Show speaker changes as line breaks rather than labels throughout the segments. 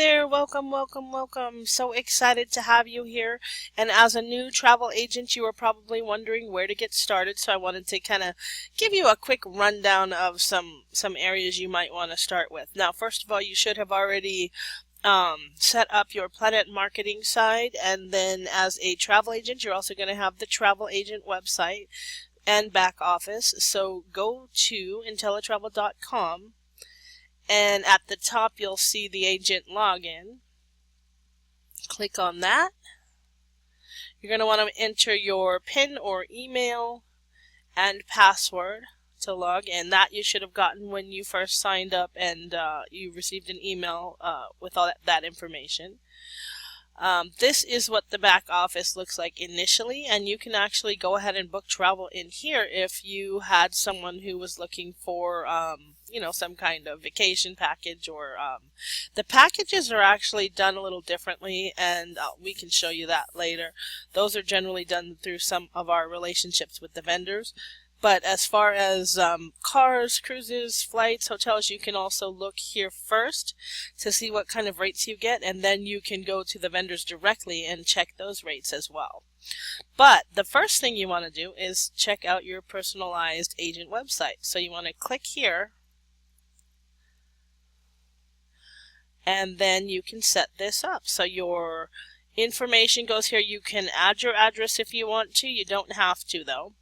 there, welcome, welcome, welcome. So excited to have you here. And as a new travel agent, you are probably wondering where to get started. So I wanted to kind of give you a quick rundown of some areas you might want to start with. Now, first of all, you should have already set up your Planet Marketing side, and then as a travel agent, you're also going to have the travel agent website and back office. So go to InteletravelFastStart. And at the top you'll see the agent login. Click on that. You're going to want to enter your PIN or email and password to log in. That you should have gotten when you first signed up and you received an email with all that information. This is what the back office looks like initially, and you can actually go ahead and book travel in here if you had someone who was looking for some kind of vacation package, or the packages are actually done a little differently, and we can show you that later. Those are generally done through some of our relationships with the vendors. But as far as cars, cruises, flights, hotels, you can also look here first to see what kind of rates you get, and then you can go to the vendors directly and check those rates as well. But the first thing you want to do is check out your personalized agent website. So you want to click here, and then you can set this up. So your information goes here. You can add your address if you want to. You don't have to, though.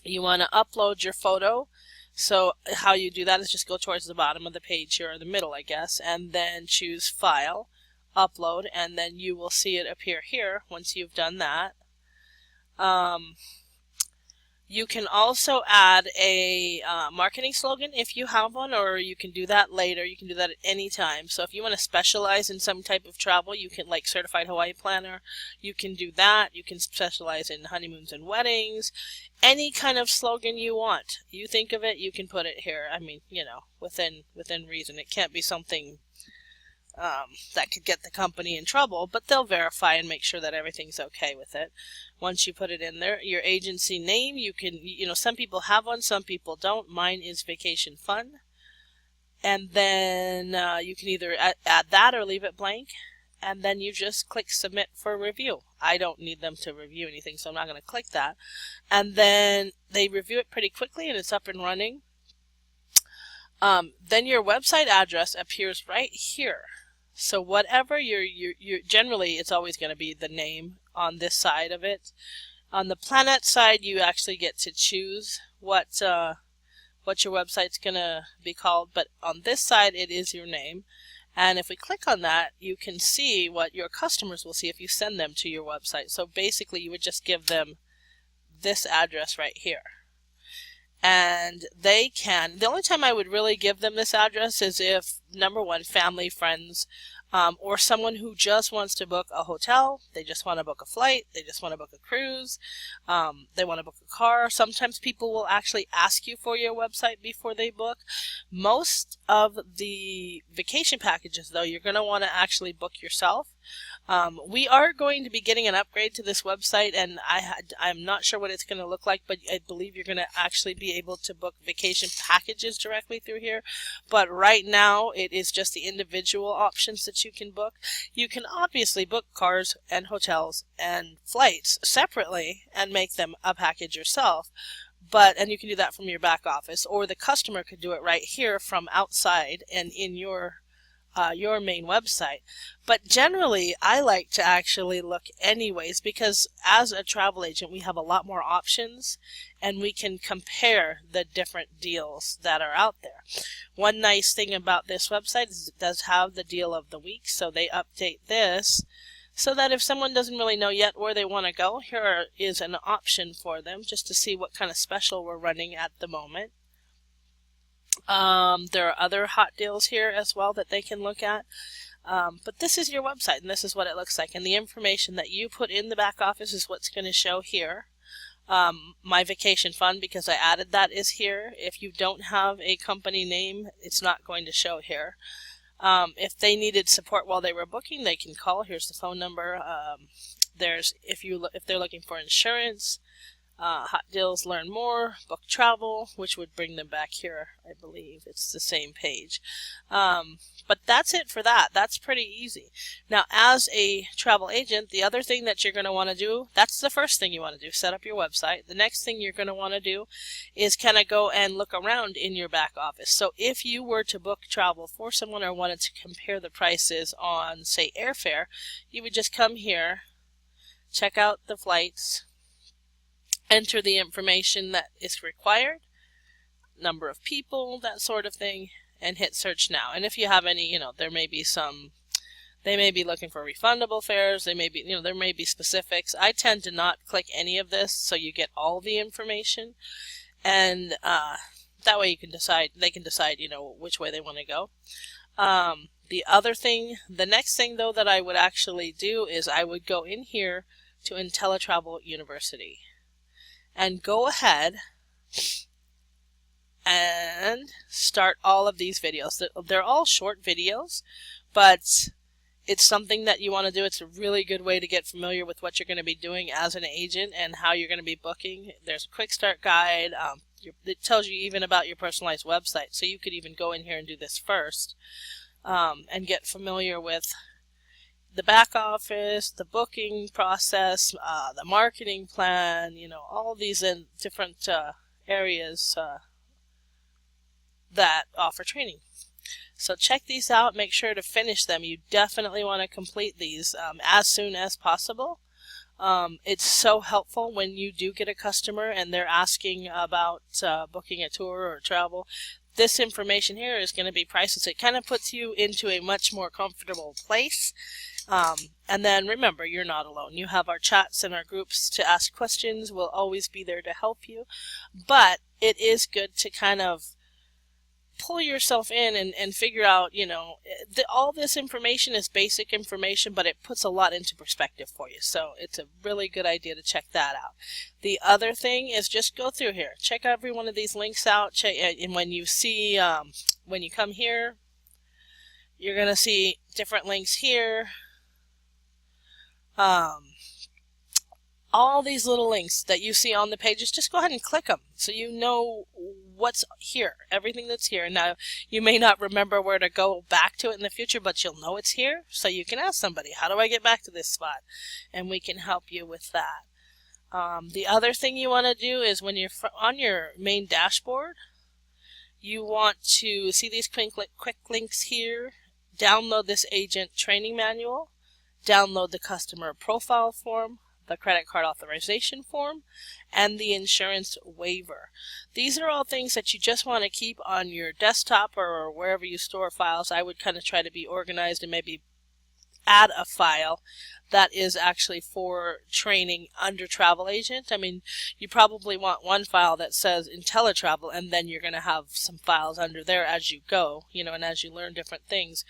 You want to upload your photo. So how you do that is just go towards the bottom of the page here, or the middle, I guess, and then choose File, Upload, and then you will see it appear here once you've done that. You can also add a marketing slogan if you have one, or you can do that later. You can do that at any time. So if you want to specialize in some type of travel, you can, like Certified Hawaii Planner, you can do that. You can specialize in honeymoons and weddings. Any kind of slogan you want. You think of it, you can put it here. I mean, within reason. It can't be something that could get the company in trouble, but they'll verify and make sure that everything's okay with it. Once you put it in there, your agency name, you can, some people have one, some people don't. Mine is Vacation Fun. And then you can either add that or leave it blank. And then you just click Submit for review. I don't need them to review anything, so I'm not going to click that. And then they review it pretty quickly, and it's up and running. Then your website address appears right here. So whatever you're generally, it's always going to be the name on this side of it. On the Planet side, you actually get to choose what your website's going to be called, but on this side, it is your name. And if we click on that, you can see what your customers will see if you send them to your website. So basically, you would just give them this address right here. And they can, the only time I would really give them this address is if, number one, family, friends, or someone who just wants to book a hotel, they just want to book a flight, they just want to book a cruise, they want to book a car. Sometimes people will actually ask you for your website before they book. Most of the vacation packages, though, you're going to want to actually book yourself. We are going to be getting an upgrade to this website, and I'm not sure what it's going to look like, but I believe you're going to actually be able to book vacation packages directly through here. But right now, it is just the individual options that you can book. You can obviously book cars and hotels and flights separately and make them a package yourself. And you can do that from your back office, or the customer could do it right here from outside and in your main website. But generally, I like to actually look anyways, because as a travel agent, we have a lot more options, and we can compare the different deals that are out there. One nice thing about this website is it does have the deal of the week, so they update this so that if someone doesn't really know yet where they want to go, here is an option for them just to see what kind of special we're running at the moment. There are other hot deals here as well that they can look at. But this is your website, and this is what it looks like. And the information that you put in the back office is what's going to show here. My Vacation Fund, because I added that, is here. If you don't have a company name, it's not going to show here. If they needed support while they were booking, they can call. Here's the phone number. If they're looking for insurance, Hot deals, learn more, book travel, which would bring them back here. I believe it's the same page. But that's it for that. That's pretty easy. Now, as a travel agent, the other thing that you're going to want to do, that's the first thing you want to do, set up your website. The next thing you're going to want to do is kind of go and look around in your back office. So if you were to book travel for someone or wanted to compare the prices on, say, airfare, you would just come here, check out the flights, enter the information that is required, number of people, that sort of thing, and hit search now. And if you have any, there may be some, they may be looking for refundable fares, they may be, there may be specifics. I tend to not click any of this so you get all the information, and that way you can decide, they can decide, which way they want to go. The next thing though that I would actually do is I would go in here to Inteletravel University and go ahead and start all of these videos. They're all short videos, but it's something that you want to do. It's a really good way to get familiar with what you're going to be doing as an agent and how you're going to be booking. There's a quick start guide. It tells you even about your personalized website, so you could even go in here and do this first and get familiar with the back office, the booking process, the marketing plan, all these different areas that offer training. So check these out. Make sure to finish them. You definitely want to complete these as soon as possible. It's so helpful when you do get a customer and they're asking about booking a tour or travel. This information here is going to be priceless. It kind of puts you into a much more comfortable place. And then remember, you're not alone. You have our chats and our groups to ask questions. We'll always be there to help you. But it is good to kind of pull yourself in and figure out, all this information is basic information, but it puts a lot into perspective for you. So it's a really good idea to check that out. The other thing is just go through here. Check every one of these links out. And when you see, when you come here, you're going to see different links here. All these little links that you see on the pages, just go ahead and click them so you know what's here, everything that's here. Now, you may not remember where to go back to it in the future, but you'll know it's here, so you can ask somebody, how do I get back to this spot? And we can help you with that. The other thing you want to do is when you're on your main dashboard, you want to see these quick links here, download this agent training manual, download the customer profile form, the credit card authorization form, and the insurance waiver. These are all things that you just want to keep on your desktop or wherever you store files. I would kind of try to be organized and maybe add a file that is actually for training under travel agent. I mean, you probably want one file that says Inteletravel, and then you're going to have some files under there as you go, and as you learn different things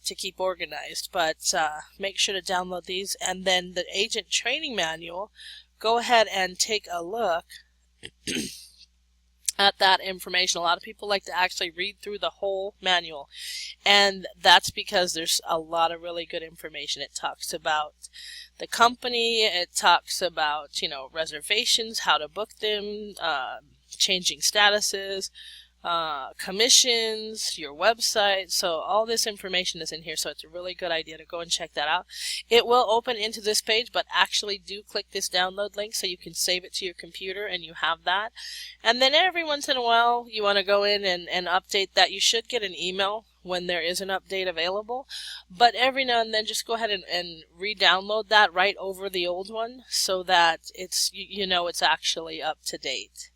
to keep organized. But make sure to download these, and then the agent training manual, go ahead and take a look at that information. A lot of people like to actually read through the whole manual, and that's because there's a lot of really good information. It talks about the company, it talks about reservations, how to book them, changing statuses, commissions, your website. So all this information is in here, so it's a really good idea to go and check that out. It will open into this page, but actually do click this download link so you can save it to your computer and you have that. And then every once in a while you want to go in and update that. You should get an email when there is an update available, but every now and then just go ahead and re-download that right over the old one so that it's it's actually up to date.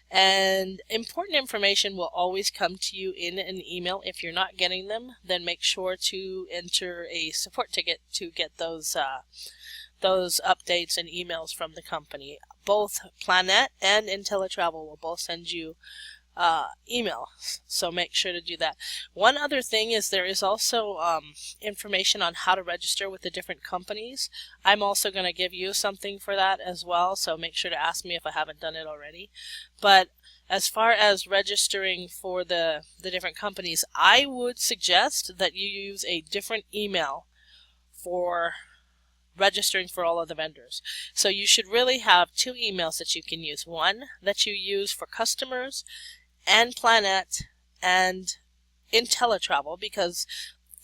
And important information will always come to you in an email. If you're not getting them, then make sure to enter a support ticket to get those updates and emails from the company. Both Planet and Inteletravel will both send you emails, so make sure to do that. One other thing is there is also information on how to register with the different companies. I'm also going to give you something for that as well, so make sure to ask me if I haven't done it already. But as far as registering for the different companies, I would suggest that you use a different email for registering for all of the vendors. So you should really have two emails that you can use. One that you use for customers and Planet and Inteletravel, because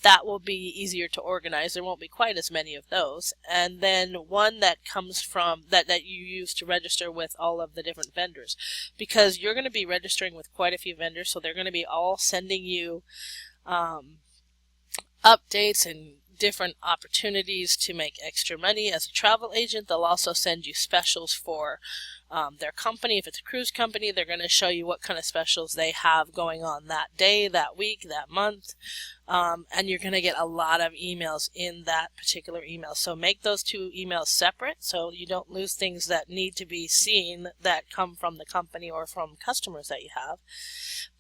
that will be easier to organize. There won't be quite as many of those. And then one that comes from that you use to register with all of the different vendors, because you're going to be registering with quite a few vendors, so they're going to be all sending you updates and different opportunities to make extra money as a travel agent. They'll also send you specials for their company. If it's a cruise company, they're going to show you what kind of specials they have going on that day, that week, that month, and you're going to get a lot of emails in that particular email. So make those two emails separate so you don't lose things that need to be seen that come from the company or from customers that you have.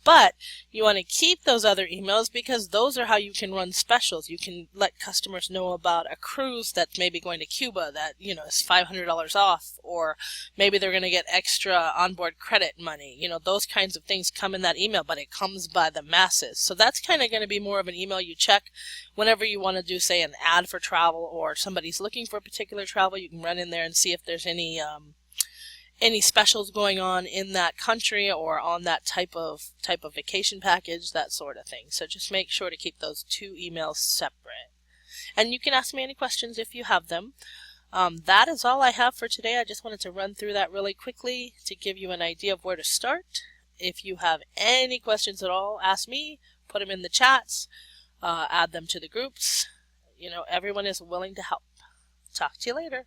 But you want to keep those other emails, because those are how you can run specials. You can let customers know about a cruise that's maybe going to Cuba that, you know, is $500 off, or maybe they're going to get extra onboard credit money. You know, those kinds of things come in that email, but it comes by the masses. So that's kind of going to be more of an email you check whenever you want to do, say, an ad for travel, or somebody's looking for a particular travel. You can run in there and see if there's any specials going on in that country or on that type of vacation package, that sort of thing. So just make sure to keep those two emails separate. And you can ask me any questions if you have them. That is all I have for today. I just wanted to run through that really quickly to give you an idea of where to start. If you have any questions at all, ask me, put them in the chats, add them to the groups. You know, everyone is willing to help. Talk to you later.